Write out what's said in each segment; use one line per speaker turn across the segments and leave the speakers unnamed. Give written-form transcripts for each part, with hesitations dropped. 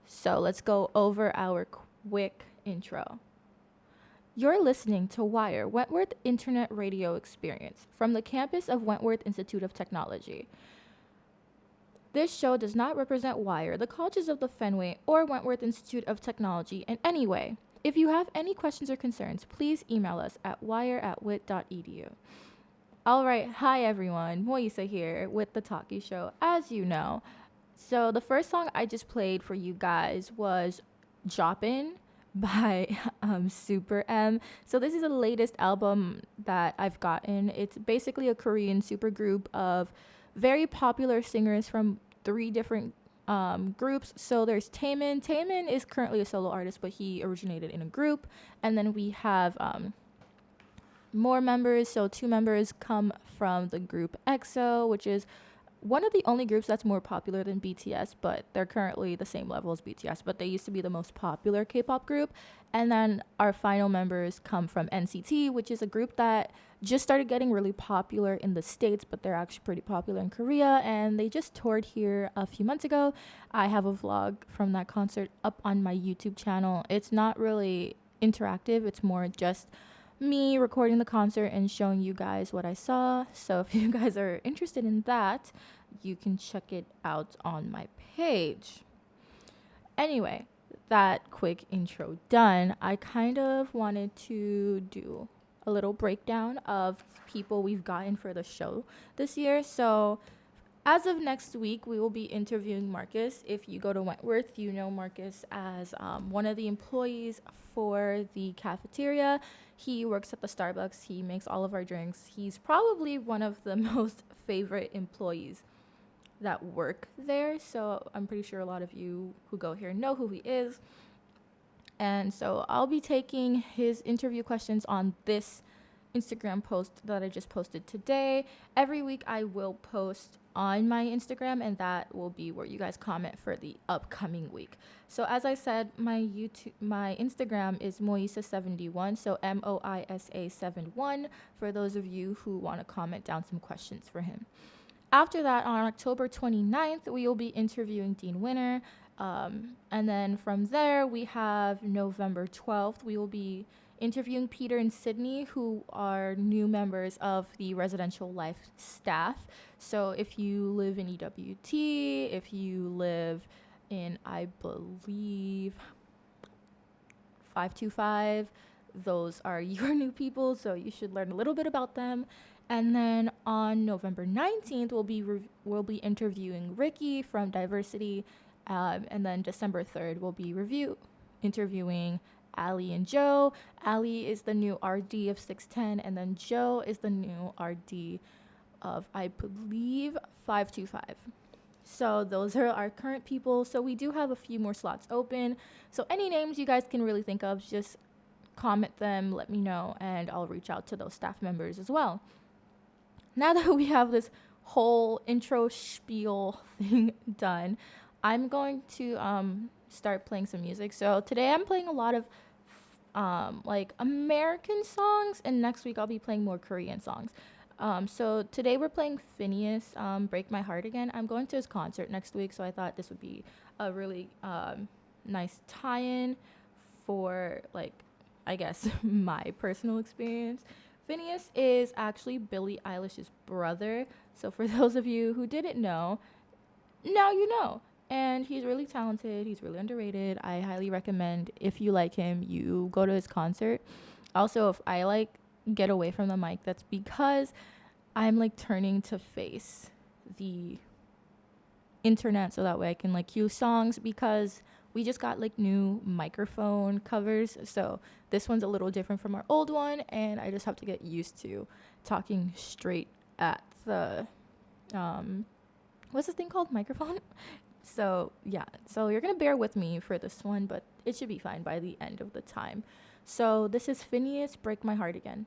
So let's go over our quick intro. You're listening to Wire, Wentworth Internet Radio Experience from the campus of Wentworth Institute of Technology. This show does not represent Wire, the colleges of the Fenway, or Wentworth Institute of Technology in any way. If you have any questions or concerns, please email us at wire@wit.edu. All right, hi everyone, Moisa here with the Talkie Show, as you know. So the first song I just played for you guys was Joppin' by Super M. So this is the latest album that I've gotten. It's basically a Korean supergroup of very popular singers from three different groups. So there's Taemin. Taemin is currently a solo artist, but he originated in a group. And then we have more members. So two members come from the group EXO, which is one of the only groups that's more popular than BTS, but they're currently the same level as BTS, but they used to be the most popular K-pop group. And then our final members come from NCT, which is a group that just started getting really popular in the States, but they're actually pretty popular in Korea, and they just toured here a few months ago. I have a vlog from that concert up on my YouTube channel. It's not really interactive, it's more just me recording the concert and showing you guys what I saw. So if you guys are interested in that, you can check it out on my page. Anyway, that quick intro done, I kind of wanted to do a little breakdown of people we've gotten for the show this year. So as of next week, we will be interviewing Marcus. If you go to Wentworth, you know Marcus as one of the employees for the cafeteria. He works at the Starbucks. He makes all of our drinks. He's probably one of the most favorite employees that work there. So I'm pretty sure a lot of you who go here know who he is. And so I'll be taking his interview questions on this Instagram post that I just posted today. Every week I will post on my Instagram, and that will be where you guys comment for the upcoming week. So as I said, my Instagram is Moisa71, so MOISA71, for those of you who want to comment down some questions for him. After that, on October 29th, we will be interviewing Dean Winter. And then from there, we have November 12th. We will be interviewing Peter and Sydney, who are new members of the residential life staff. So if you live in EWT, if you live in, I believe, 525, those are your new people, so you should learn a little bit about them. And then on November 19th, we'll be interviewing Ricky from Diversity. And then December 3rd, we'll be interviewing Ali and Joe. Ali is the new RD of 610, and then Joe is the new RD of, I believe, 525. So those are our current people. So we do have a few more slots open. So any names you guys can really think of, just comment them, let me know, and I'll reach out to those staff members as well. Now that we have this whole intro spiel thing done, I'm going to start playing some music. So today I'm playing a lot of like American songs, and next week I'll be playing more Korean songs. So today we're playing Finneas, Break My Heart Again. I'm going to his concert next week, so I thought this would be a really nice tie-in for, like, I guess, my personal experience. Finneas is actually Billie Eilish's brother. So for those of you who didn't know, now you know. And he's really talented. He's really underrated. I highly recommend, if you like him, you go to his concert. Also, if I get away from the mic, that's because I'm turning to face the internet, so that way I can cue songs, because we just got new microphone covers. So this one's a little different from our old one, and I just have to get used to talking straight at the what's this thing called? Microphone? So yeah, so you're gonna bear with me for this one, but it should be fine by the end of the time. So this is Finneas, Break My Heart Again.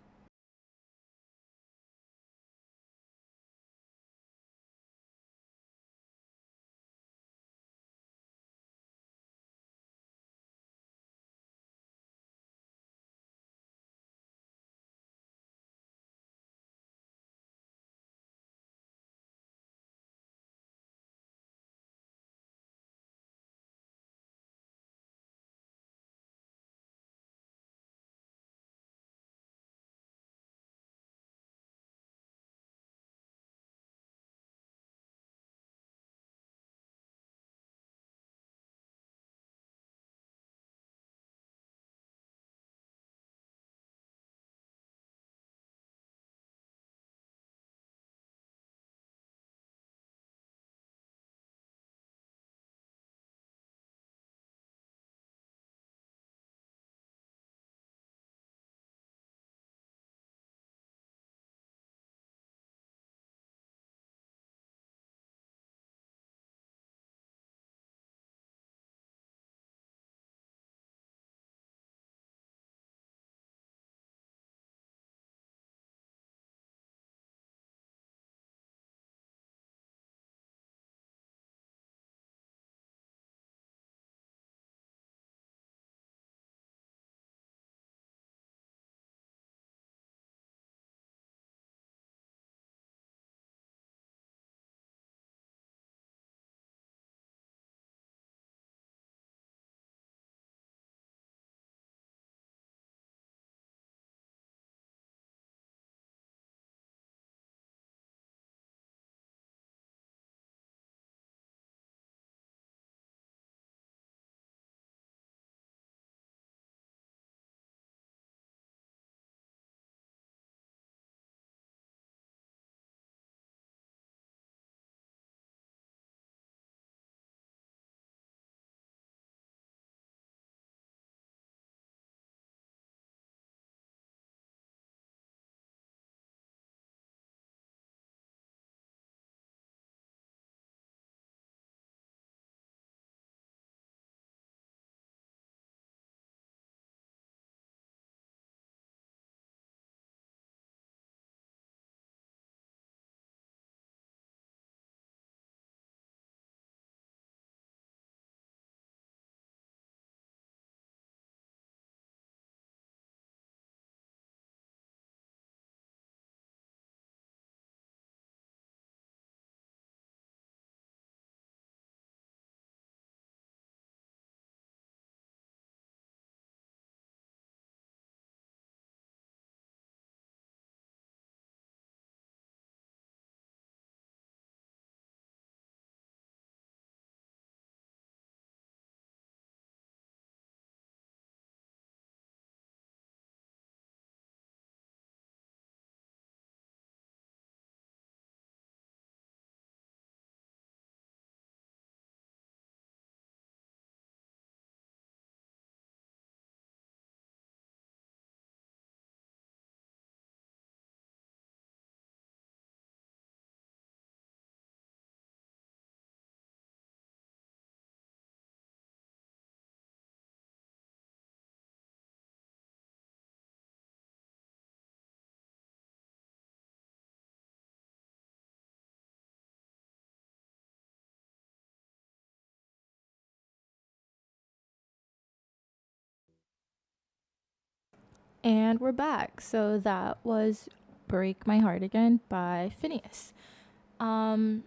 And we're back. So that was Break My Heart Again by Finneas.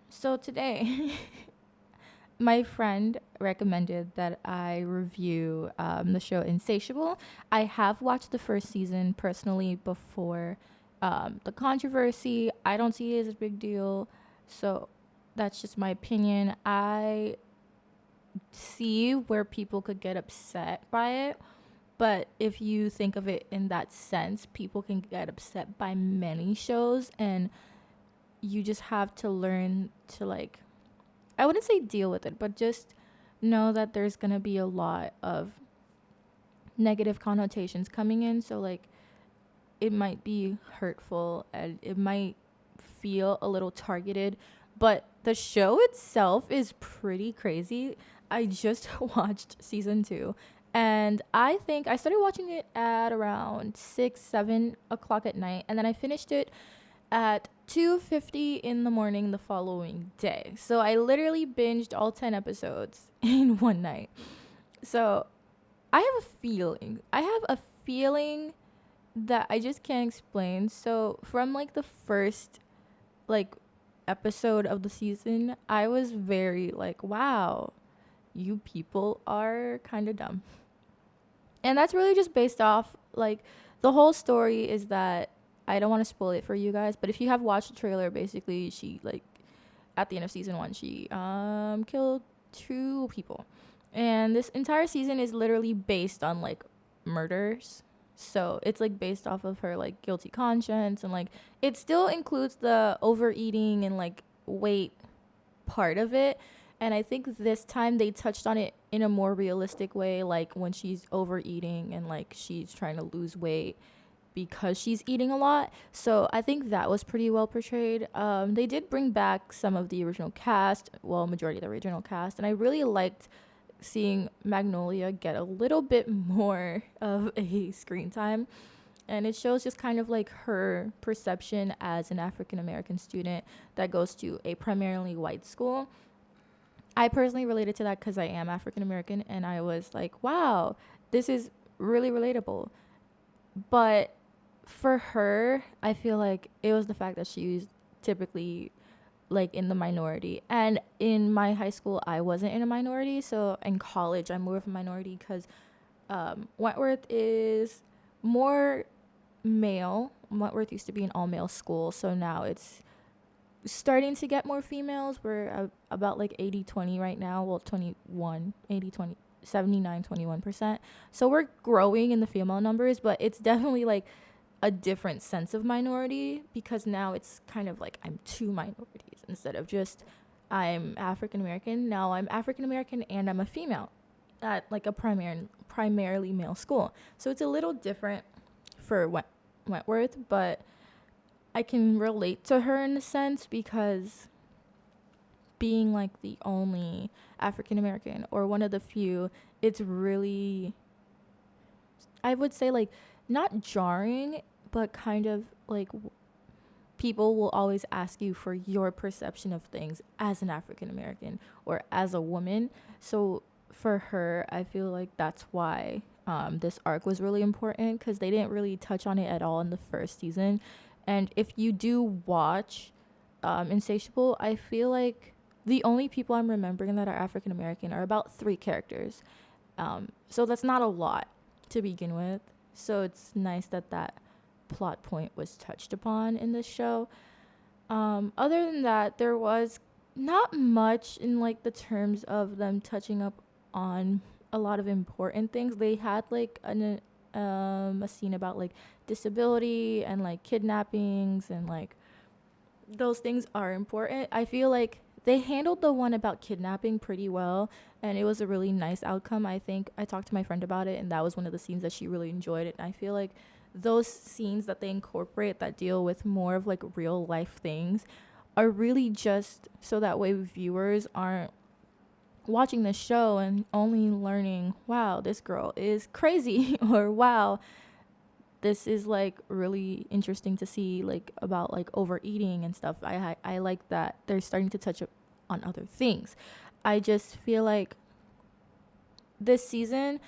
So today, my friend recommended that I review the show Insatiable. I have watched the first season personally before the controversy. I don't see it as a big deal. So that's just my opinion. I see where people could get upset by it. But if you think of it in that sense, people can get upset by many shows, and you just have to learn to, like, I wouldn't say deal with it, but just know that there's going to be a lot of negative connotations coming in. So, like, it might be hurtful and it might feel a little targeted, but the show itself is pretty crazy. I just watched season 2, and I think I started watching it at around 6, 7 o'clock at night, and then I finished it at 2:50 in the morning the following day. So I literally binged all 10 episodes in one night. So I have a feeling. That I just can't explain. So from like the first like episode of the season, I was very like, wow, you people are kind of dumb. And that's really just based off like the whole story is that I don't want to spoil it for you guys, but if you have watched the trailer, basically she like at the end of season 1 she killed 2 people. And this entire season is literally based on like murders. So it's like based off of her like guilty conscience, and like it still includes the overeating and like weight part of it. And I think this time they touched on it in a more realistic way, like when she's overeating and like she's trying to lose weight because she's eating a lot. So I think that was pretty well portrayed. They did bring back some of the original cast, well, majority of the original cast, and I really liked seeing Magnolia get a little bit more of a screen time. And it shows just kind of like her perception as an African American student that goes to a primarily white school. I personally related to that because I am African American, and I was like, wow, this is really relatable. But for her, I feel like it was the fact that she was typically like in the minority, and in my high school I wasn't in a minority, so in college I'm more of a minority because Wentworth is more male. Wentworth used to be an all-male school, so now it's starting to get more females. We're about like 80-20 right now, well 21 80-20 79-21%, so we're growing in the female numbers, but it's definitely like a different sense of minority because now it's kind of like I'm 2 minorities instead of just I'm African American. Now I'm African American and I'm a female at like a primarily male school. So it's a little different for Wentworth, but I can relate to her in a sense because being like the only African American or one of the few, it's really, I would say, like, not jarring, but kind of like people will always ask you for your perception of things as an African American or as a woman. So for her, I feel like that's why this arc was really important, because they didn't really touch on it at all in the first season. And if you do watch Insatiable, I feel like the only people I'm remembering that are African American are about 3 characters. So that's not a lot to begin with. So it's nice that that plot point was touched upon in this show. Other than that, there was not much in like the terms of them touching up on a lot of important things. They had like a scene about like disability and like kidnappings, and like those things are important. I feel like they handled the one about kidnapping pretty well, and it was a really nice outcome. I think I talked to my friend about it, and that was one of the scenes that she really enjoyed it. And I feel like those scenes that they incorporate that deal with more of like real life things are really just so that way viewers aren't watching the show and only learning, wow, this girl is crazy, or wow, this is like really interesting to see, like about like overeating and stuff. I like that they're starting to touch on other things. I just feel like this season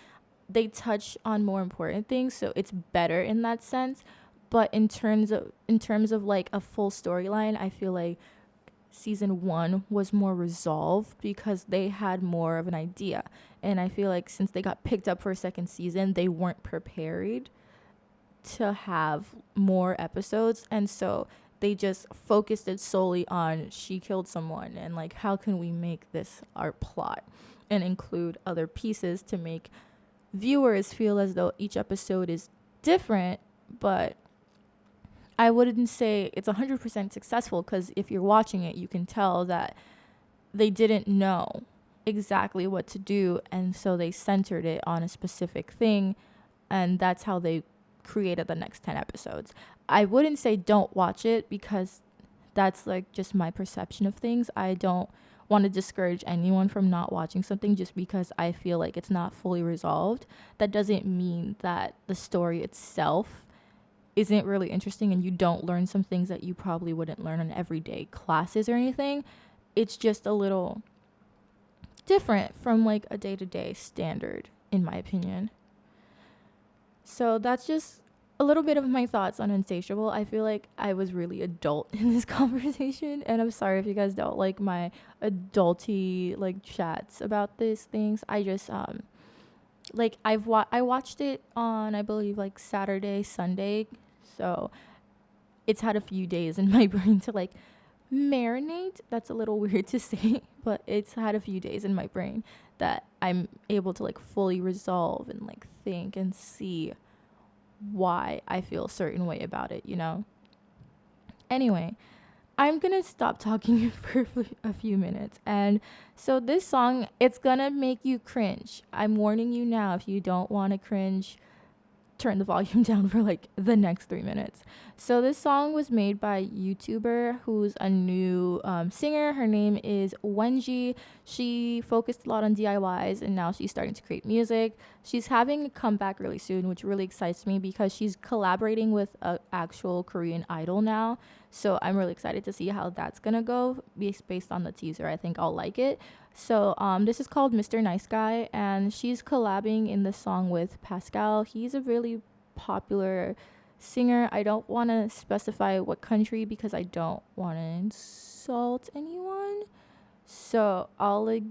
they touch on more important things, so it's better in that sense. But in terms of like a full storyline, I feel like season 1 was more resolved because they had more of an idea. And I feel like since they got picked up for a second season, they weren't prepared to have more episodes, and so they just focused it solely on she killed someone and like how can we make this our plot and include other pieces to make viewers feel as though each episode is different. But I wouldn't say it's 100% successful, because if you're watching it, you can tell that they didn't know exactly what to do, and so they centered it on a specific thing, and that's how they created the next 10 episodes. I wouldn't say don't watch it, because that's like just my perception of things. I don't want to discourage anyone from not watching something just because I feel like it's not fully resolved. That doesn't mean that the story itself isn't really interesting and you don't learn some things that you probably wouldn't learn in everyday classes or anything. It's just a little different from like a day-to-day standard, in my opinion. So that's just a little bit of my thoughts on Insatiable. I feel like I was really adult in this conversation, and I'm sorry if you guys don't like my adulty like chats about these things. I just like I watched it on, I believe, like Saturday, Sunday, so it's had a few days in my brain to like marinate. That's a little weird to say, but it's had a few days in my brain that I'm able to like fully resolve and like think and see why I feel a certain way about it, you know? Anyway, I'm gonna stop talking for a few minutes. And so this song, it's gonna make you cringe. I'm warning you now, if you don't want to cringe, turn the volume down for like the next 3 minutes. So this song was made by a YouTuber who's a new singer. Her name is Wengie. She focused a lot on DIYs, and now she's starting to create music. She's having a comeback really soon, which really excites me because she's collaborating with an actual Korean idol now. So I'm really excited to see how that's gonna go based on the teaser. I think I'll like it. So this is called Mr. Nice Guy, and she's collabing in the song with Pascal. He's a really popular singer. I don't want to specify what country because I don't want to insult anyone. So I'll like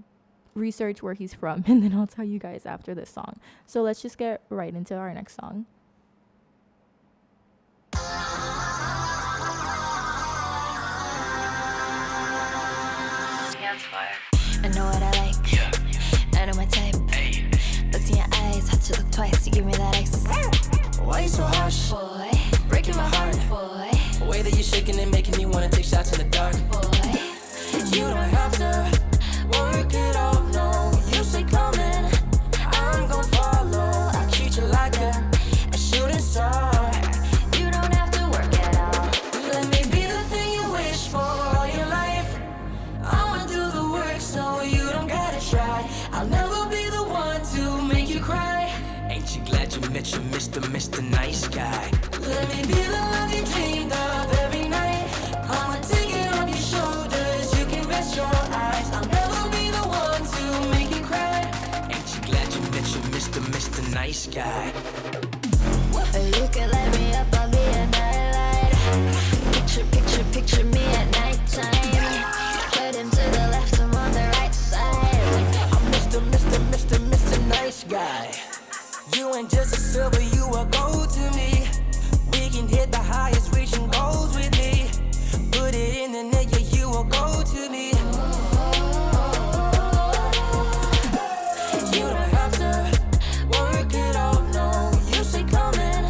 research where he's from and then I'll tell you guys after this song. So let's just get right into our next song.
I know what I like. I know my type. Looked in your eyes, had to look twice. You give me that ice.
Why you so harsh?
Boy,
Breaking my heart.
boy,
The way that you shaking it, making me wanna take shots in the dark.
boy.
You don't have to work it out, no. You say come in, I'm gon' follow. I treat you like a shooting star.
You don't have to work it out.
Let me be the thing you wish for all your life. I'ma do the work so you don't gotta try. I'll never be the one to make you cry. Ain't you glad you met your Mr. Nice Guy? Let me be the love you dreamed of every night. I'ma take it off your shoulders, you can rest your eyes. I'll never be the one to make you cry. Ain't you glad you met your Mr. Nice Guy?
You can light me up, I'll be a nightlight. Picture me at nighttime. Put him to the left, I'm on the right side.
I'm Mr. Nice Guy. You ain't just a silver, you a gold to me. We can hit the highest reaching goals with me. Put it in the net, yeah, you a gold to me. You don't have to work it out, no. You say come in,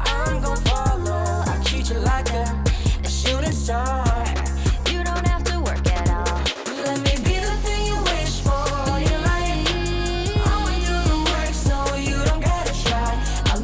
I'm gon' follow. I treat you like a shooting star.
You don't have to work it out.
Let me be the thing you wish for all your life. I'ma do the work so you don't gotta try. I'll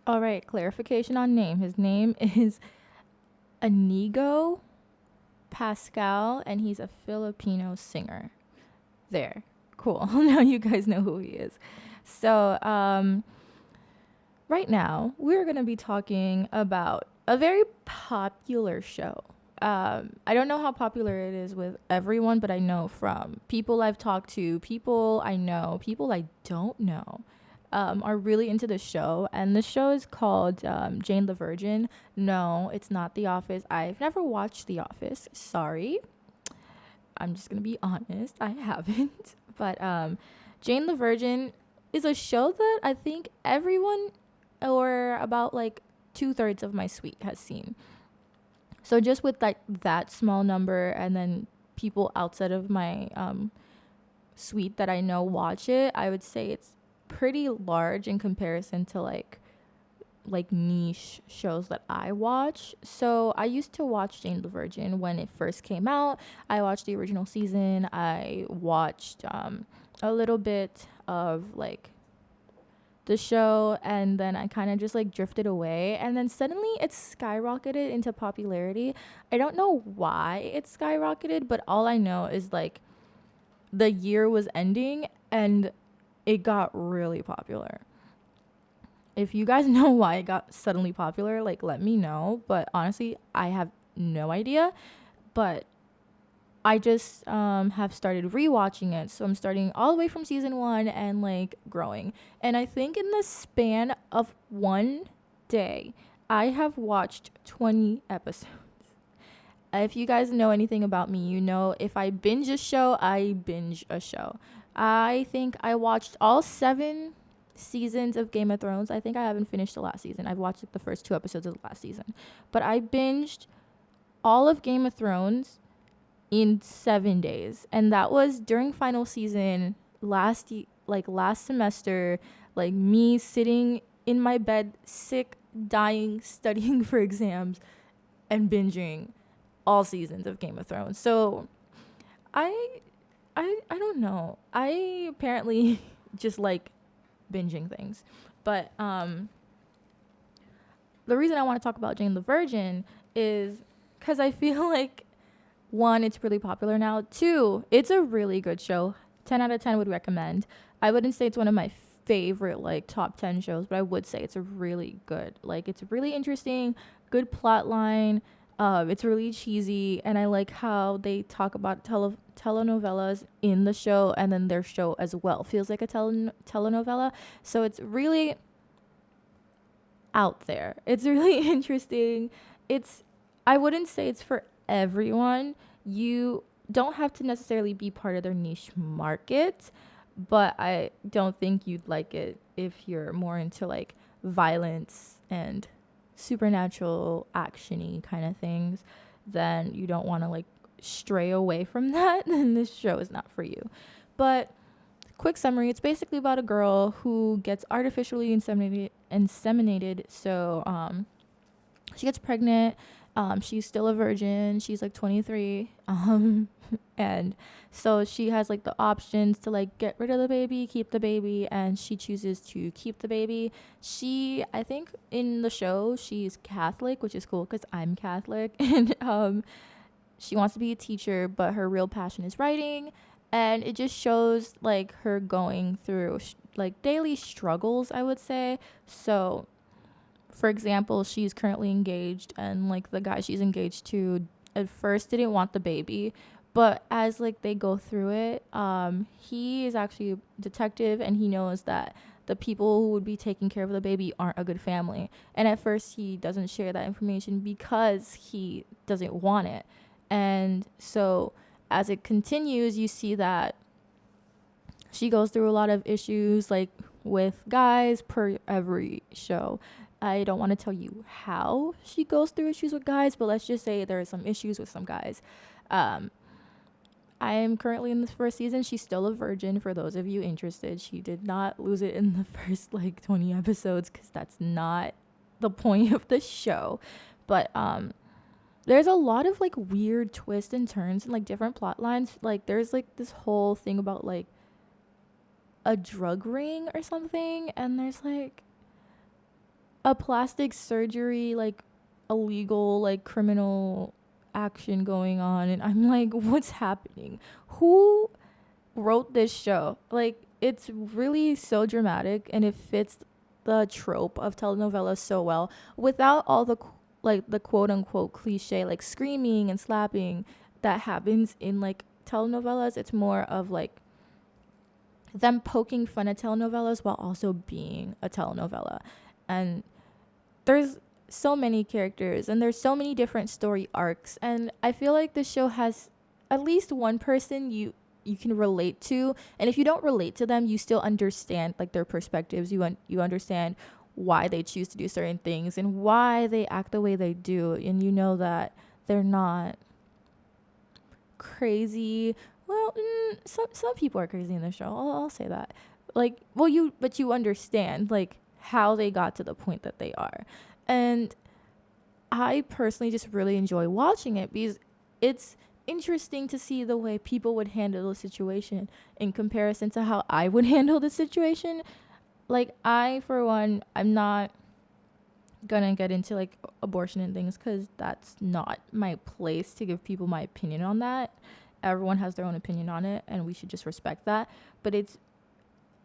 All right, clarification on name. His name is Inigo Pascal, and he's a Filipino singer. There. Cool. Now you guys know who he is. So, right now, we're going to be talking about a very popular show. I don't know how popular it is with everyone, but I know from people I've talked to, people I know, people I don't know, are really into the show. And the show is called Jane the Virgin. No, it's not The Office. I've never watched The Office. Sorry. I'm just going to be honest. I haven't. But Jane the Virgin is a show that I think everyone, or about like 2/3 of my suite, has seen. So just with like that small number, and then people outside of my suite that I know watch it, I would say it's pretty large in comparison to like niche shows that I watch. So I used to watch Jane the Virgin when it first came out. I watched the original season. I watched a little bit of like the show, and then I kind of just like drifted away, and then suddenly it skyrocketed into popularity. I don't know why it skyrocketed, but all I know is like the year was ending and it got really popular. If you guys know why it got suddenly popular, like let me know. But honestly, I have no idea. But I just have started rewatching it. So I'm starting all the way from season 1 and like growing. And I think in the span of one day, I have watched 20 episodes. If you guys know anything about me, you know if I binge a show, I binge a show. I think I watched all 7 seasons of Game of Thrones. I think I haven't finished the last season. I've watched the first 2 episodes of the last season. But I binged all of Game of Thrones in 7 days, and that was during final season last semester, like me sitting in my bed sick, dying, studying for exams, and binging all seasons of Game of Thrones. So I don't know, I apparently just like binging things. But the reason I want to talk about Jane the Virgin is because I feel like, 1, it's really popular now. 2, it's a really good show. 10 out of 10 would recommend. I wouldn't say it's one of my favorite like top 10 shows, but I would say it's a really good, like it's really interesting, good plot line. It's really cheesy, and I like how they talk about telenovelas in the show, and then their show as well feels like a telenovela. So it's really out there. It's really interesting. I wouldn't say it's for everyone. You don't have to necessarily be part of their niche market, but I don't think you'd like it if you're more into like violence and supernatural actiony kind of things. Then you don't want to like stray away from that, then this show is not for you. But quick summary, it's basically about a girl who gets artificially inseminated. So she gets pregnant. She's still a virgin. She's like 23. And so she has like the options to like get rid of the baby, keep the baby, and she chooses to keep the baby. I think in the show, she's Catholic, which is cool because I'm Catholic. And she wants to be a teacher, but her real passion is writing. And it just shows like her going through like daily struggles, I would say. So for example, she's currently engaged, and like the guy she's engaged to at first didn't want the baby, but as like they go through it, he is actually a detective, and he knows that the people who would be taking care of the baby aren't a good family. And at first he doesn't share that information because he doesn't want it. And so as it continues, you see that she goes through a lot of issues like with guys per every show. I don't want to tell you how she goes through issues with guys, but let's just say there are some issues with some guys. I am currently in the first season. She's still a virgin, for those of you interested. She did not lose it in the first like 20 episodes because that's not the point of the show. But there's a lot of like weird twists and turns and like different plot lines. Like there's like this whole thing about like a drug ring or something, and there's like a plastic surgery, like illegal, like criminal action going on, and I'm like, what's happening? Who wrote this show? Like, it's really so dramatic, and it fits the trope of telenovelas so well without all the like the quote unquote cliche like screaming and slapping that happens in like telenovelas. It's more of like them poking fun at telenovelas while also being a telenovela. And there's so many characters and there's so many different story arcs, and I feel like this show has at least one person you can relate to, and if you don't relate to them, you still understand like their perspectives. You understand why they choose to do certain things and why they act the way they do, and you know that they're not crazy. Well, some people are crazy in the show. I'll say that. Like, well, you understand like how they got to the point that they are. And I personally just really enjoy watching it because it's interesting to see the way people would handle a situation in comparison to how I would handle the situation. Like, I, for one, I'm not gonna get into like abortion and things because that's not my place to give people my opinion on that. Everyone has their own opinion on it, and we should just respect that. But it's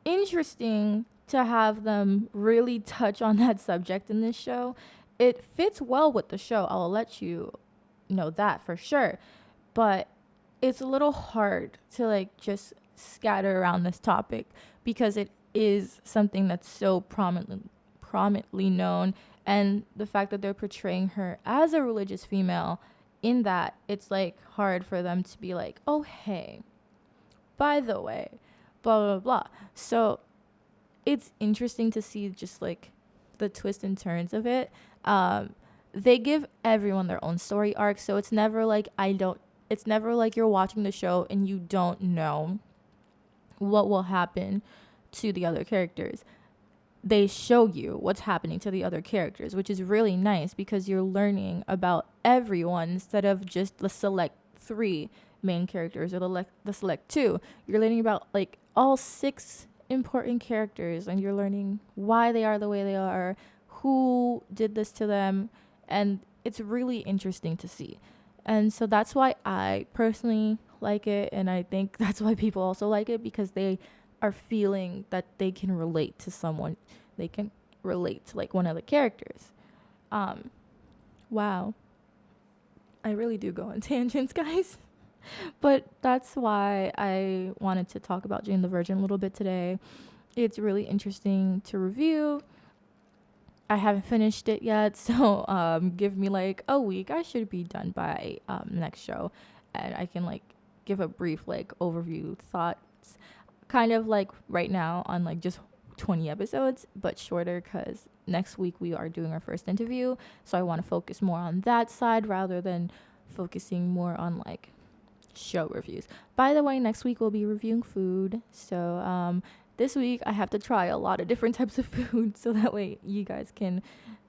interesting to have them really touch on that subject in this show. It fits well with the show, I'll let you know that for sure. But it's a little hard to like just scatter around this topic because it is something that's so prominently known, and the fact that they're portraying her as a religious female, in that it's like hard for them to be like, oh hey, by the way, blah blah blah. So it's interesting to see just like the twists and turns of it. They give everyone their own story arc, so it's never like it's never like you're watching the show and you don't know what will happen to the other characters. They show you what's happening to the other characters, which is really nice because you're learning about everyone instead of just the select 3 main characters or the select 2. You're learning about like all 6 important characters, and you're learning why they are the way they are, who did this to them, and it's really interesting to see. And so that's why I personally like it, and I think that's why people also like it, because they are feeling that they can relate to someone. They can relate to like one of the characters. Wow. I really do go on tangents, guys. But that's why I wanted to talk about Jane the Virgin a little bit today. It's really interesting to review. I haven't finished it yet, so give me like a week. I should be done by next show, and I can like give a brief like overview thoughts, kind of like right now on like just 20 episodes, but shorter because next week we are doing our first interview, so I want to focus more on that side rather than focusing more on like show reviews. By the way, next week we'll be reviewing food, so this week I have to try a lot of different types of food so that way you guys can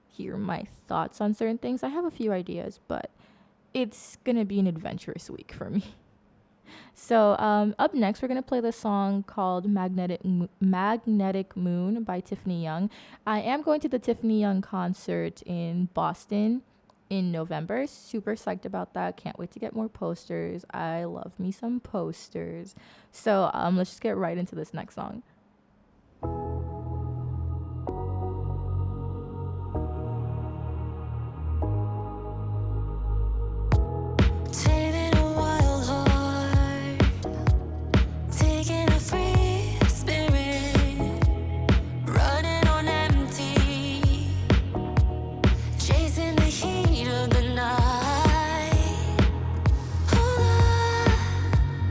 hear my thoughts on certain things. I have a few ideas, but it's gonna be an adventurous week for me. So up next, we're going to play the song called Magnetic Moon by Tiffany Young. I am going to the Tiffany Young concert in Boston in November. Super psyched about that. Can't wait to get more posters. I love me some posters. So let's just get right into this next song.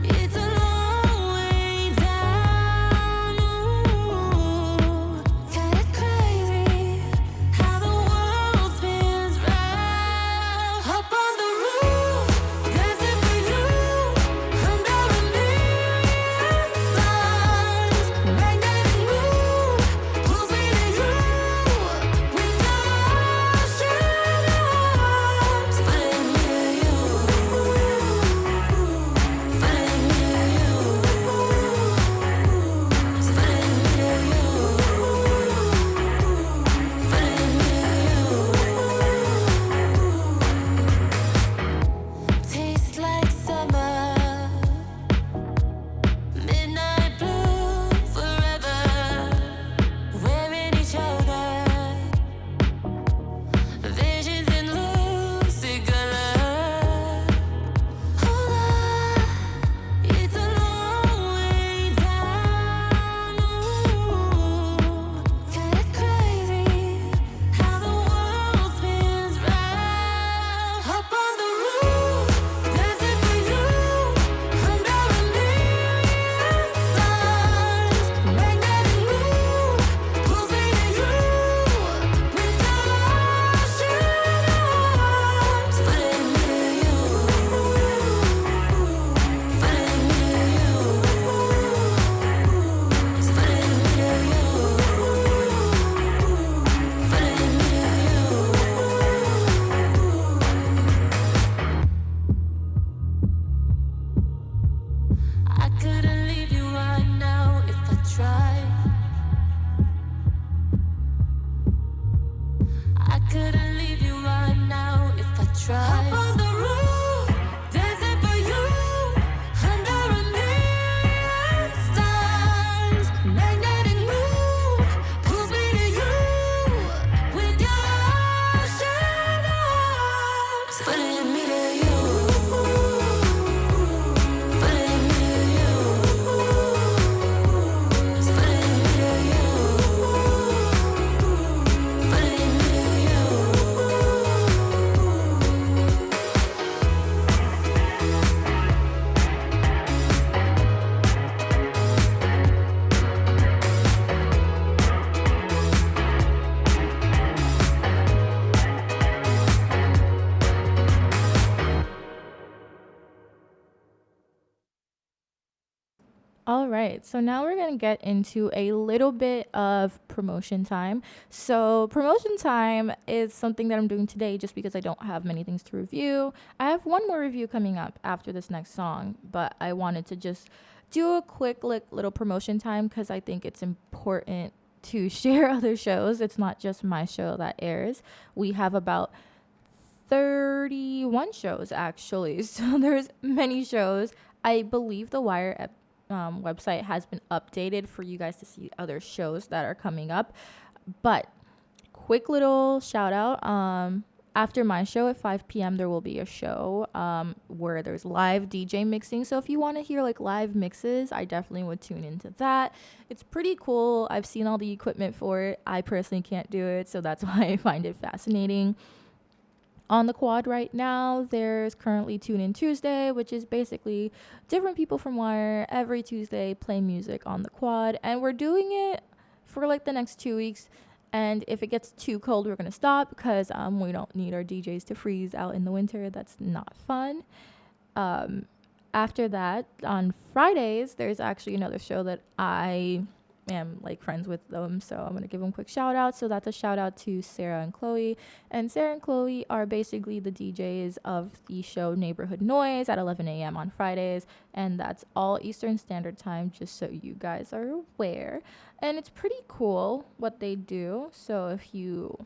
It's a long way down. try.
Up on the roof, dancing for you, under a million stars. Magnetic mood pulls me to you with your ocean arms.
Pulling me to you. Pulling me to you. It's pulling me to you. Pulling me to you.
All right, so now we're gonna get into a little bit of promotion time. So promotion time is something that I'm doing today just because I don't have many things to review. I have one more review coming up after this next song, but I wanted to just do a quick little promotion time because I think it's important to share other shows. It's not just my show that airs. We have about 31 shows actually, so there's many shows. I believe the Wire website has been updated for you guys to see other shows that are coming up. But quick little shout out, after my show at 5 p.m. there will be a show where there's live DJ mixing. So if you want to hear like live mixes, I definitely would tune into that. It's pretty cool. I've seen all the equipment for it. I personally can't do it, so that's why I find it fascinating. On the quad right now, there's currently Tune In Tuesday, which is basically different people from Wire every Tuesday play music on the quad. And we're doing it for like the next 2 weeks. And if it gets too cold, we're going to stop because we don't need our DJs to freeze out in the winter. That's not fun. After that, on Fridays, there's actually another show that I am like friends with them, so I'm gonna give them a quick shout out. So that's a shout out to Cierra and Chloe, and Cierra and Chloe are basically the DJs of the show Neighborhood Noise at 11 a.m. on Fridays, and that's all Eastern Standard Time, just so you guys are aware. And it's pretty cool what they do, so if you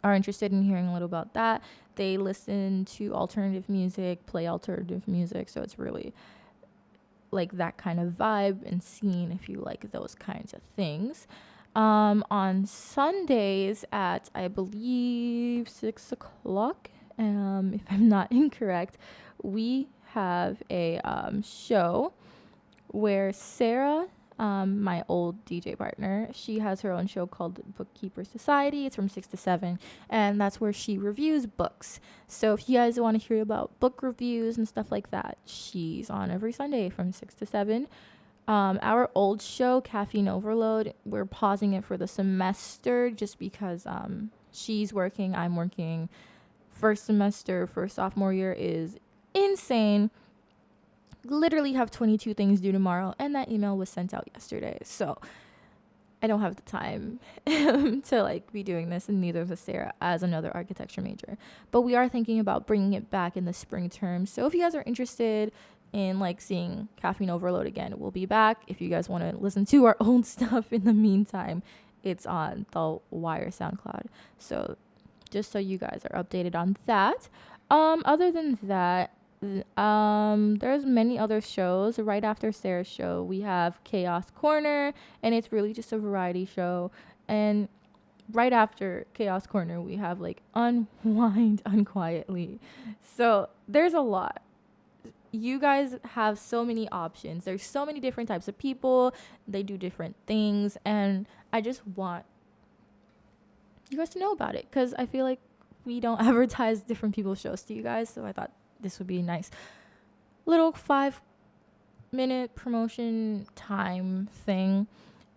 are interested in hearing a little about that, they listen to alternative music, play alternative music, so it's really like that kind of vibe and scene if you like those kinds of things. On Sundays at, I believe, 6 o'clock, if I'm not incorrect, we have a show where Sarah, my old DJ partner, she has her own show called Bookkeeper Society. It's from 6 to 7, and that's where she reviews books. So if you guys want to hear about book reviews and stuff like that, she's on every Sunday from 6 to 7. Our old show, Caffeine Overload, we're pausing it for the semester just because she's working, I'm working. First semester for sophomore year is insane. Literally have 22 things due tomorrow, and that email was sent out yesterday, so I don't have the time to like be doing this, and neither does Sarah as another architecture major. But we are thinking about bringing it back in the spring term, so if you guys are interested in like seeing Caffeine Overload again, we'll be back. If you guys want to listen to our old stuff in the meantime, it's on the Wire SoundCloud, so just so you guys are updated on that. Other than that, there's many other shows. Right after Sarah's show, we have Chaos Corner, and it's really just a variety show. And right after Chaos Corner, we have like Unwind Unquietly. So there's a lot. You guys have so many options. There's so many different types of people. They do different things, and I just want you guys to know about it because I feel like we don't advertise different people's shows to you guys. So I thought this would be a nice little 5-minute promotion time thing.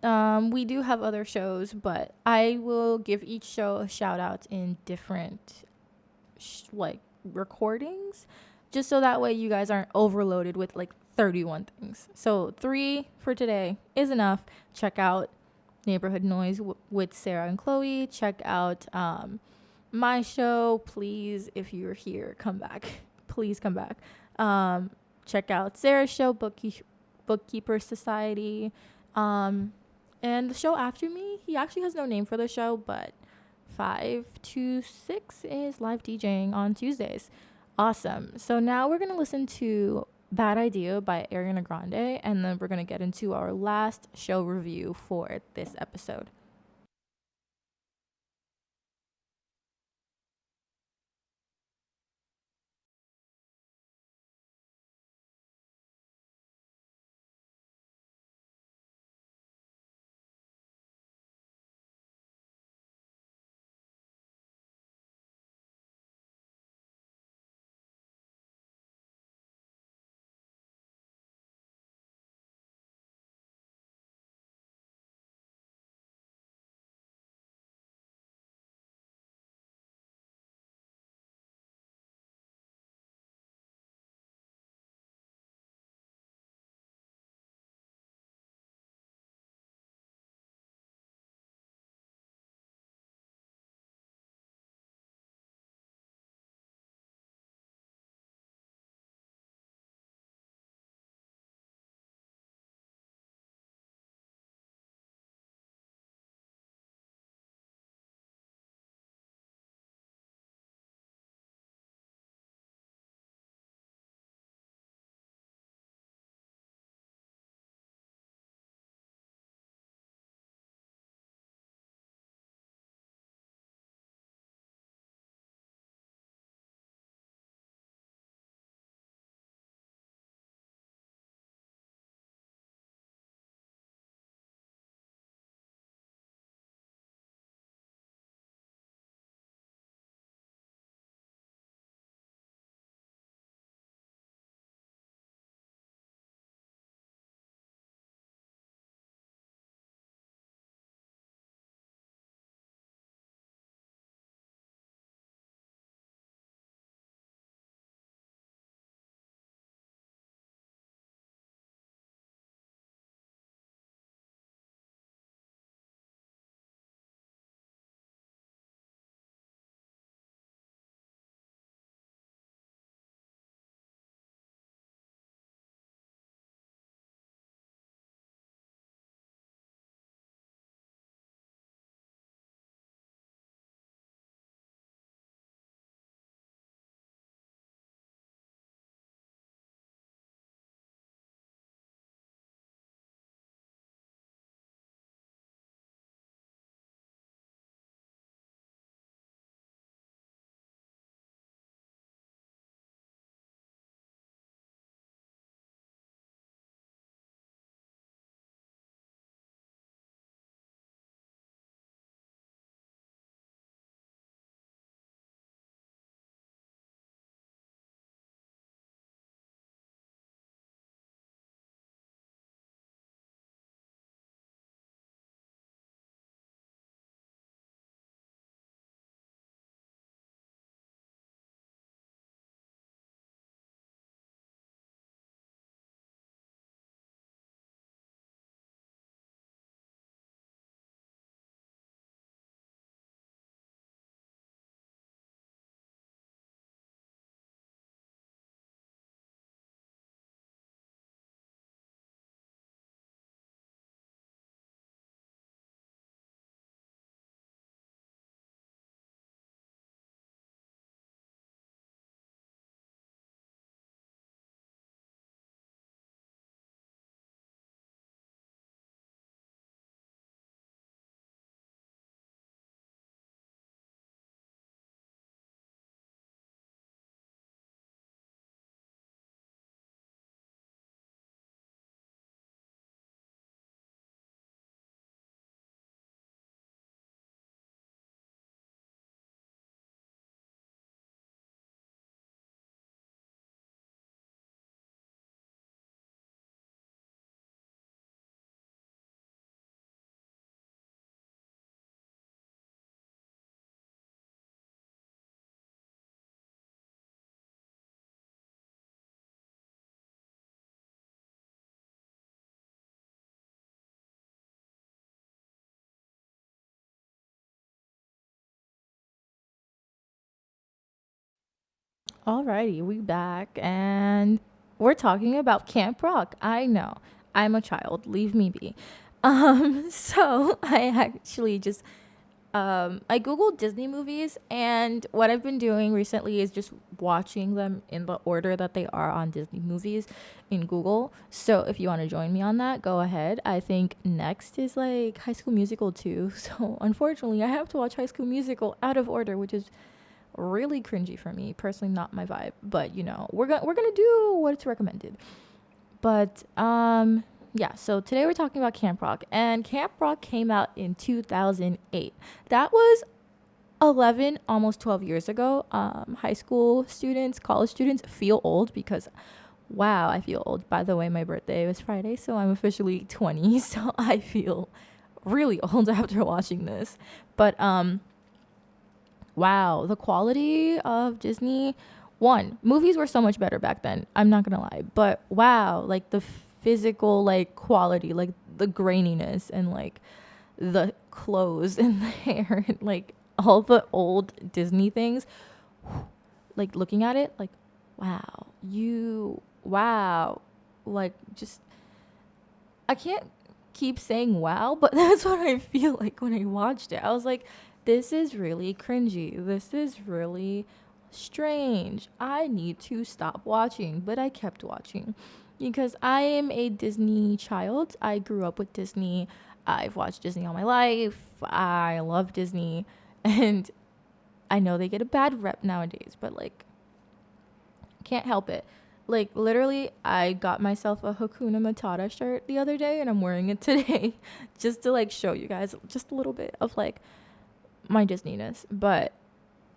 We do have other shows, but I will give each show a shout out in different like recordings, just so that way you guys aren't overloaded with like 31 things. So 3 for today is enough. Check out Neighborhood Noise with Sarah and Chloe. Check out my show. Please, if you're here, come back. Please come back. Check out Sarah's show, Bookkeeper Society. And the show after me, he actually has no name for the show, but 5 to 6 is live DJing on Tuesdays. Awesome. So now we're going to listen to Bad Idea by Ariana Grande, and then we're going to get into our last show review for this episode. Alrighty, we back and we're talking about Camp Rock. I know, I'm a child. Leave me be. So I actually just I googled Disney movies, and what I've been doing recently is just watching them in the order that they are on Disney movies in Google. So if you want to join me on that, go ahead. I think next is like High School Musical 2. So unfortunately, I have to watch High School Musical out of order, which is really cringy for me. Personally, not my vibe. But you know, we're gonna do what's recommended. But yeah, so today we're talking about Camp Rock, and Camp Rock came out in 2008. That was 11, almost 12 years ago. High school students, college students feel old because, wow, I feel old. By the way, my birthday was Friday, so I'm officially 20, so I feel really old after watching this. But, wow, the quality of Disney, movies were so much better back then. I'm not gonna lie, but wow, like the physical like quality, like the graininess and like the clothes and the hair and like all the old Disney things, like looking at it like wow, like just I can't keep saying wow, but that's what I feel like when I watched it. I was like, this is really cringy, this is really strange, I need to stop watching. But I kept watching because I am a Disney child. I grew up with Disney. I've watched Disney all my life. I love Disney. And I know they get a bad rep nowadays, but like, can't help it. Like, literally, I got myself a Hakuna Matata shirt the other day, and I'm wearing it today just to like show you guys just a little bit of like my Disneyness. But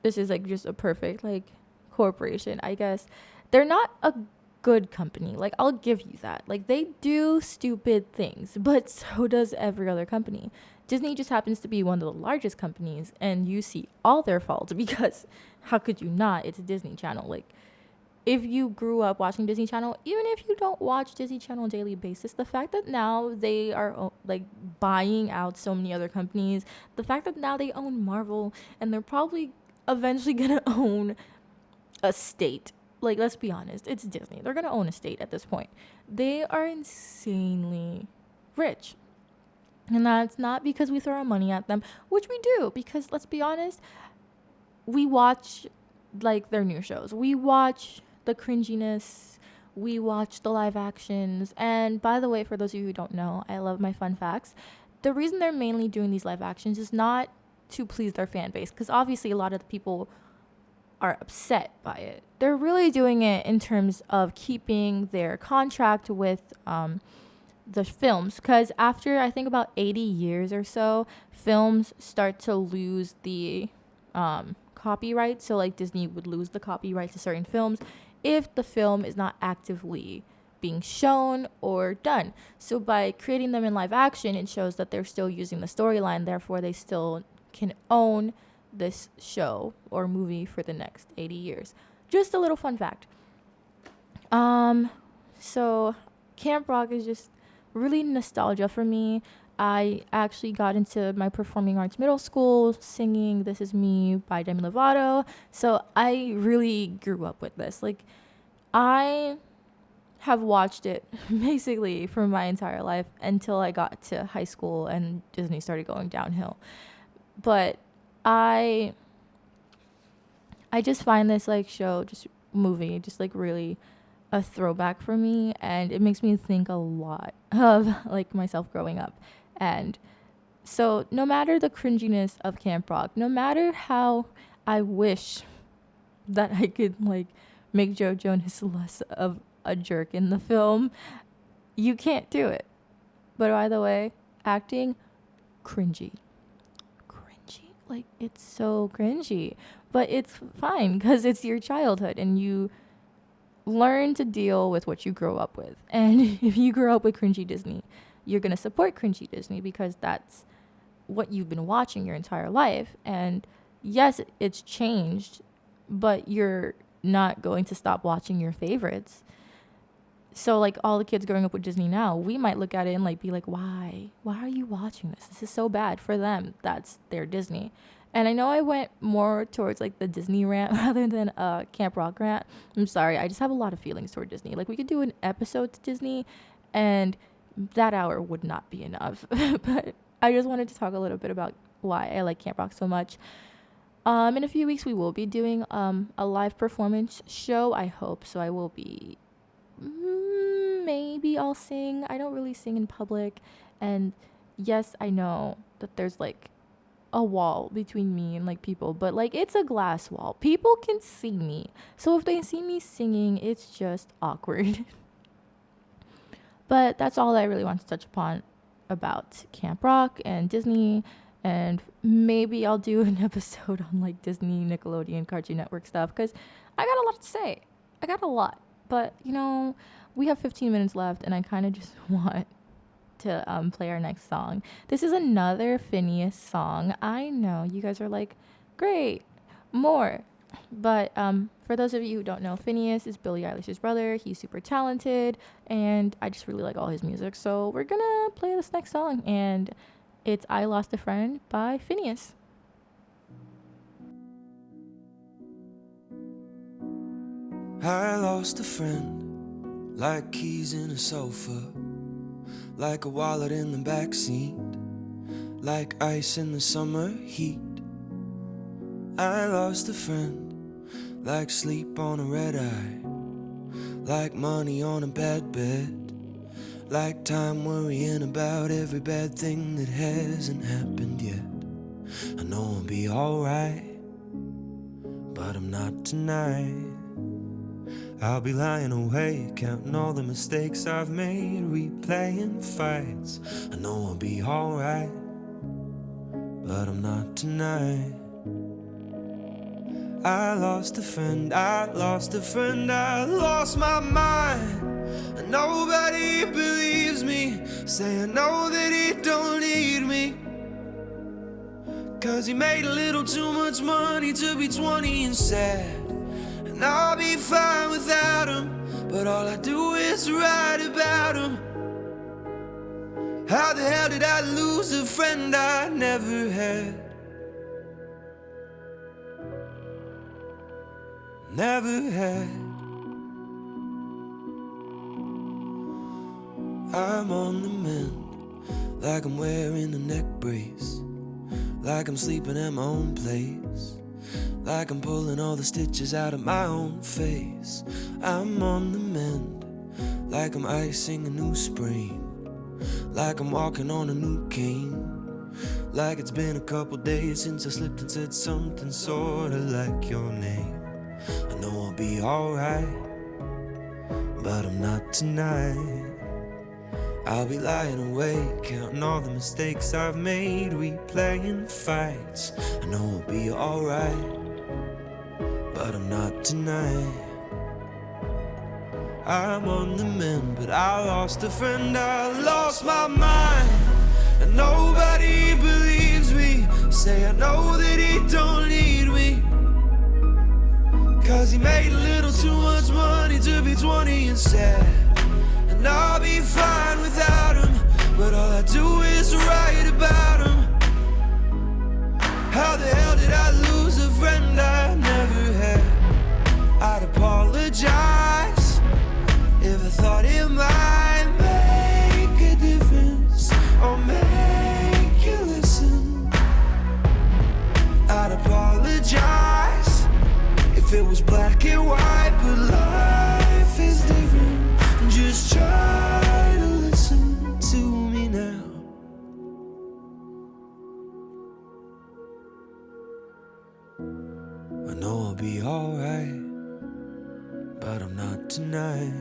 this is like just a perfect like corporation, I guess. They're not a good company, like I'll give you that. Like, they do stupid things, but so does every other company. Disney just happens to be one of the largest companies, and you see all their faults because how could you not? It's a Disney Channel. Like, if you grew up watching Disney Channel, even if you don't watch Disney Channel on a daily basis, the fact that now they are like buying out so many other companies, the fact that now they own Marvel, and they're probably eventually gonna own a state. Like, let's be honest, it's Disney. They're gonna own a state at this point. They are insanely rich. And that's not because we throw our money at them, which we do, because let's be honest, we watch like their new shows. We watch the cringiness. We watch the live actions. And by the way, for those of you who don't know, I love my fun facts. The reason they're mainly doing these live actions is not to please their fan base, because obviously a lot of the people are upset by it. They're really doing it in terms of keeping their contract with the films, because after I think about 80 years or so, films start to lose the copyright. So like Disney would lose the copyright to certain films if the film is not actively being shown or done. So by creating them in live action, it shows that they're still using the storyline, therefore they still can own this show or movie for the next 80 years. Just a little fun fact. So Camp Rock is just really nostalgia for me. I actually got into my performing arts middle school singing This Is Me by Demi Lovato. So I really grew up with this. Like, I have watched it basically for my entire life until I got to high school and Disney started going downhill. But I just find this like show, just movie, just like really a throwback for me, and it makes me think a lot of like myself growing up. And so no matter the cringiness of Camp Rock, no matter how I wish that I could like make Joe Jonas less of a jerk in the film, you can't do it. But by the way, acting, cringy. Like, it's so cringy, but it's fine because it's your childhood and you learn to deal with what you grow up with. And if you grow up with cringy Disney, you're going to support cringy Disney because that's what you've been watching your entire life. And yes, it's changed, but you're not going to stop watching your favorites. So like all the kids growing up with Disney now, we might look at it and like be like, why are you watching this? This is so bad. For them, that's their Disney. And I know I went more towards like the Disney rant rather than Camp Rock rant. I'm sorry, I just have a lot of feelings toward Disney. Like, we could do an episode to Disney and that hour would not be enough. But I just wanted to talk a little bit about why I like Camp Rock so much. In a few weeks we will be doing a live performance show. I hope so. I will be maybe I'll sing. I don't really sing in public, and yes, I know that there's like a wall between me and like people, but like it's a glass wall. People can see me. So if they see me singing, it's just awkward. But that's all I really want to touch upon about Camp Rock and Disney. And maybe I'll do an episode on like Disney, Nickelodeon, Cartoon Network stuff because I got a lot to say. I got a lot. But, we have 15 minutes left and I kind of just want to play our next song. This is another Finneas song. I know you guys are like, great, more. But for those of you who don't know, Finneas is Billie Eilish's brother. He's super talented, and I just really like all his music. So we're gonna play this next song, and it's I Lost a Friend by Finneas.
I lost a friend, like keys in a sofa, like a wallet in the backseat, like ice in the summer heat. I lost a friend, like sleep on a red eye, like money on a bad bed, like time worrying about every bad thing that hasn't happened yet. I know I'll be alright, but I'm not tonight. I'll be lying awake, counting all the mistakes I've made, replaying fights. I know I'll be alright, but I'm not tonight. I lost a friend, I lost a friend, I lost my mind. And nobody believes me, say I know that he don't need me. Cause he made a little too much money to be 20 and sad. And I'll be fine without him, but all I do is write about him. How the hell did I lose a friend I never had? Never had. I'm on the mend, like I'm wearing a neck brace, like I'm sleeping at my own place, like I'm pulling all the stitches out of my own face. I'm on the mend, like I'm icing a new spring, like I'm walking on a new cane, like it's been a couple days since I slipped and said something sorta like your name. I know I'll be alright, but I'm not tonight. I'll be lying awake, counting all the mistakes I've made, replaying fights. I know I'll be alright, but I'm not tonight. I'm on the mend, but I lost a friend, I lost my mind. And nobody believes me, say I know that he don't need me. Cause he made a little too much money to be 20 and sad. And I'll be fine without him, but all I do is write about him. How the hell did I lose a friend I never had? I'd apologize if I thought it might make a difference or make you listen. I'd apologize if it was black and white, but life is different. Just try to listen to me now. I know I'll be alright, but I'm not tonight.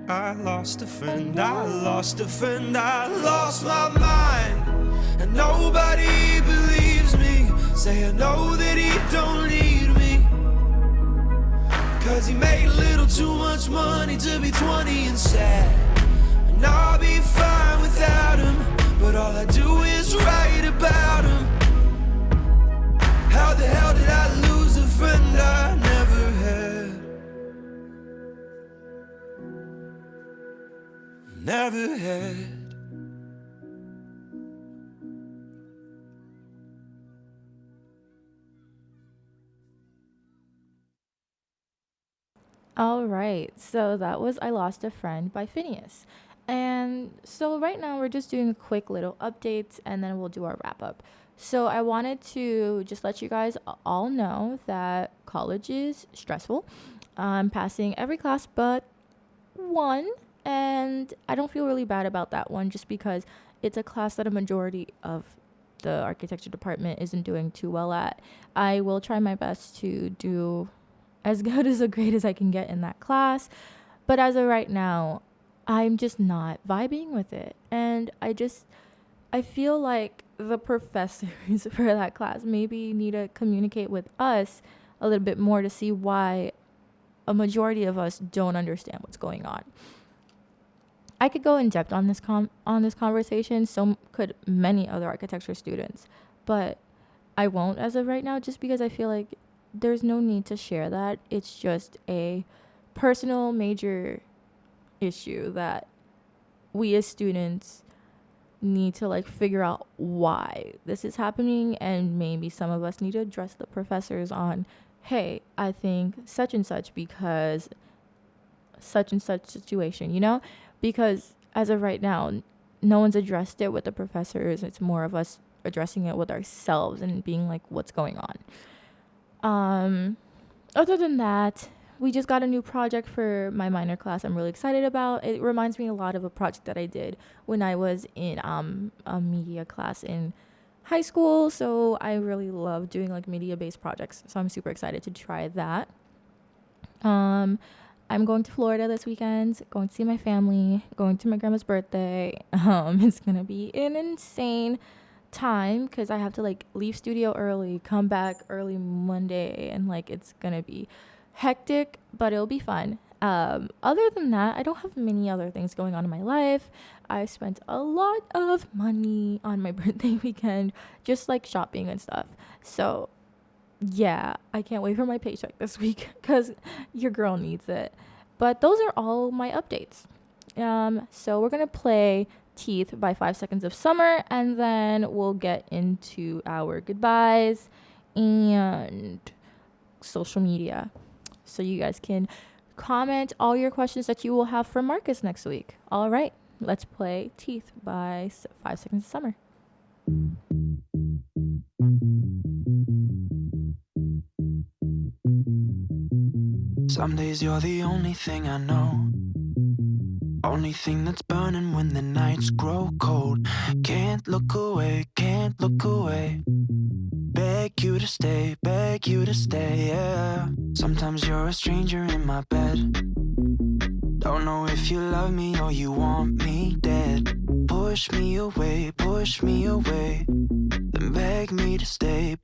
I lost a friend, I lost a friend, I lost my mind. And nobody believes me, say I know that he don't need me. Cause he made a little too much money to be 20 and sad. And I'll be fine without him, but all I do is write about him. How the hell did I lose a friend I never had? Never had.
All right, so that was I Lost a Friend by Finneas. And so right now we're just doing a quick little updates and then we'll do our wrap up. So I wanted to just let you guys all know that college is stressful. I'm passing every class but one, and I don't feel really bad about that one just because it's a class that a majority of the architecture department isn't doing too well at. I will try my best to do as good as a grade as I can get in that class, but as of right now, I'm just not vibing with it. And I feel like the professors for that class maybe need to communicate with us a little bit more to see why a majority of us don't understand what's going on. I could go in depth on this conversation, so could many other architecture students, but I won't as of right now just because I feel like there's no need to share that. It's just a personal major issue that we as students need to like figure out why this is happening, and maybe some of us need to address the professors on, hey, I think such and such because such and such situation, because as of right now no one's addressed it with the professors. It's more of us addressing it with ourselves and being like, what's going on. Other than that, we just got a new project for my minor class I'm really excited about. It reminds me a lot of a project that I did when I was in a media class in high school. So I really love doing like media-based projects. So I'm super excited to try that. I'm going to Florida this weekend, going to see my family, going to my grandma's birthday. It's going to be an insane time because I have to like leave studio early, come back early Monday, and like it's going to be hectic, but it'll be fun. Other than that, I don't have many other things going on in my life. I spent a lot of money on my birthday weekend, just like shopping and stuff. So yeah, I can't wait for my paycheck this week because your girl needs it. But those are all my updates. So we're gonna play Teeth by 5 Seconds of Summer, and then we'll get into our goodbyes and social media, so you guys can comment all your questions that you will have for Marcus next week. All right, let's play Teeth by 5 Seconds of Summer.
Some days you're the only thing I know, only thing that's burning when the nights grow cold. Can't look away, can't look away. Beg you to stay, yeah. Sometimes you're a stranger in my bed. Don't know if you love me or you want me dead. Push me away, then beg me to stay,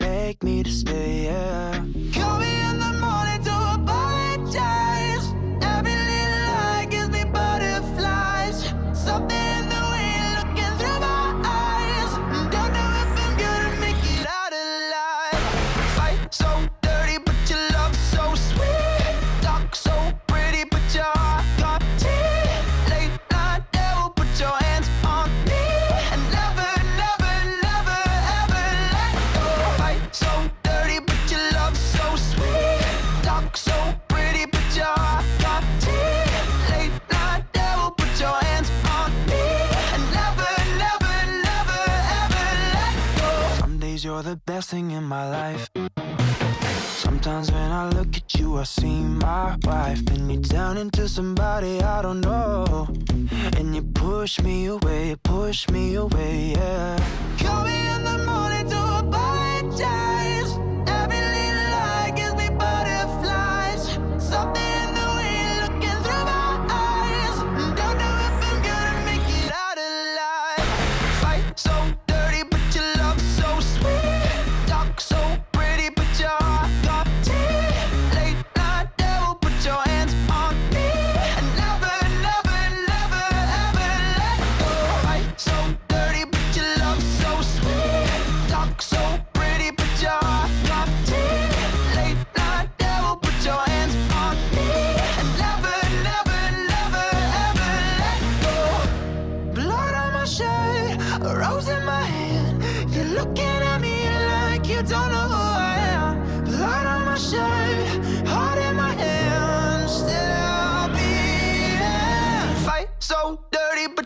yeah. Call me in the morning to apologize. Every little lie gives me butterflies. Something in the way you're looking through my eyes. Don't know if I'm gonna make it out alive. Fight so dirty, but your love so sweet. Talk so pretty, but your heart got teeth. Late night devil, put your hands on me. And never, never, never, ever let go. Fight so dirty, but your love so sweet. Talk so pretty, but your heart got teeth. Late night devil, put your hands on me. And never, never, never, ever let go. Some days you're the best thing in my life. Sometimes when I look at you, I see my wife. Then you turn into somebody I don't know, and you push me away, yeah. Call me in the morning to apologize. Every little lie gives me butterflies. Something in the way you're looking through my eyes. Don't know if I'm gonna make it out alive. Fight so dirty, but your love so sweet. Talk so pretty, but your heart got teeth. Late night devil, put your hands on me. And never, never, never, ever let go. Fight so dirty, but your love so sweet. Talk so pretty, but your heart got teeth. Late night devil, put your hands on me. And never, never, never, ever let go. Blood on my shirt, a rose in my hand. You're looking at me like you don't know who I am. Blood on my shirt, heart in my hand. Still I'll be here. Fight so dirty, but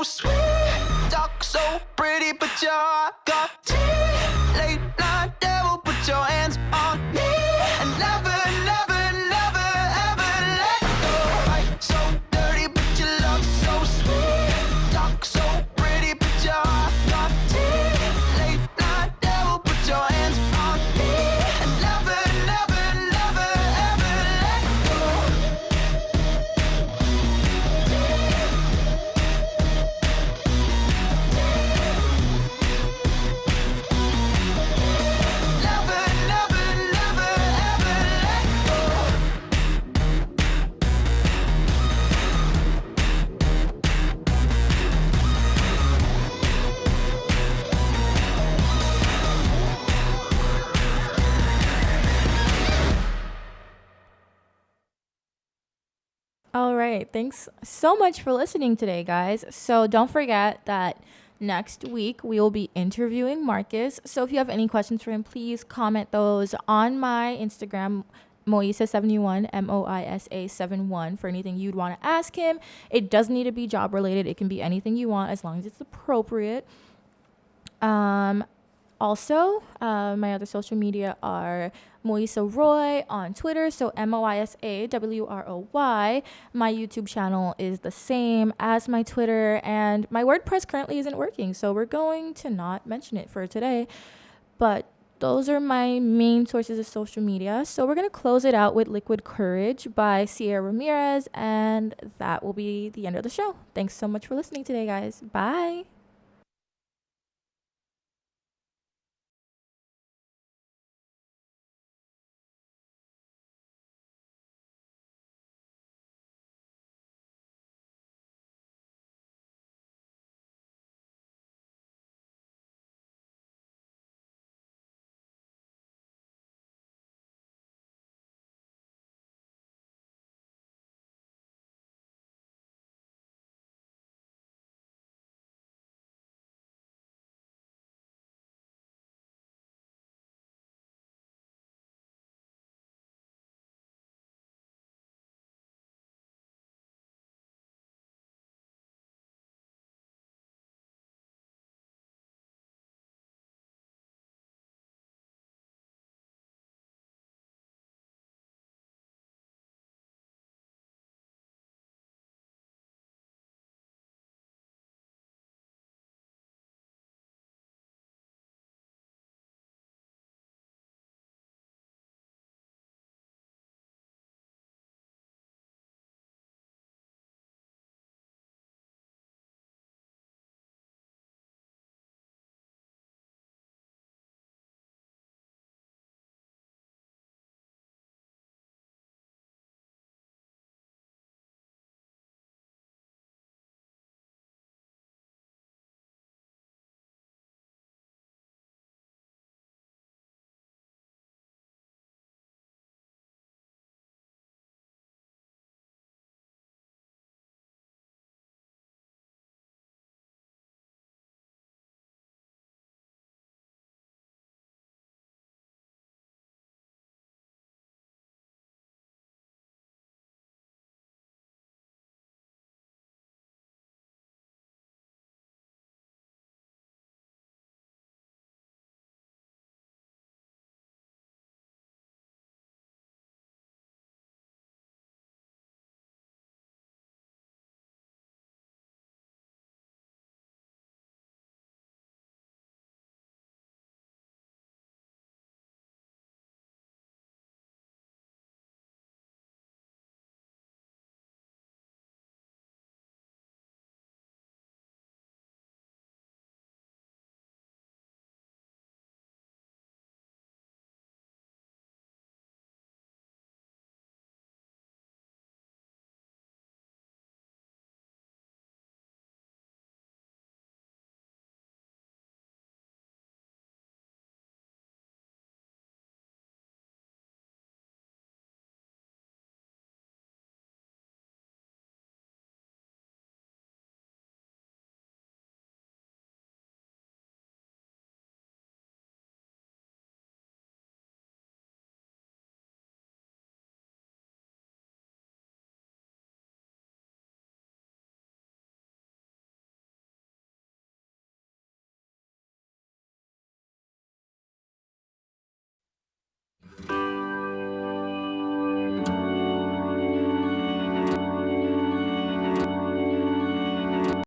so sweet. Talk so pretty, but your heart got tea. Late night devil, put your hands on me. And never, never, never, ever let go. Fight so dirty, but your love so sweet. Talk so pretty, but your heart got tea. Late night devil, put your hands on me. And never, never, never, ever let go. Never, never, never, ever let go.
All right. Thanks so much for listening today, guys. So don't forget that next week we will be interviewing Marcus. So if you have any questions for him, please comment those on my Instagram, Moisa71, Moisa71, for anything you'd want to ask him. It doesn't need to be job related. It can be anything you want as long as it's appropriate. Also, my other social media are Moisa Roy on Twitter, so MoisaWroy. My YouTube channel is the same as my Twitter, and my WordPress currently isn't working, so we're going to not mention it for today. But those are my main sources of social media. So we're going to close it out with Liquid Courage by Cierra Ramirez, and that will be the end of the show. Thanks so much for listening today, guys. Bye.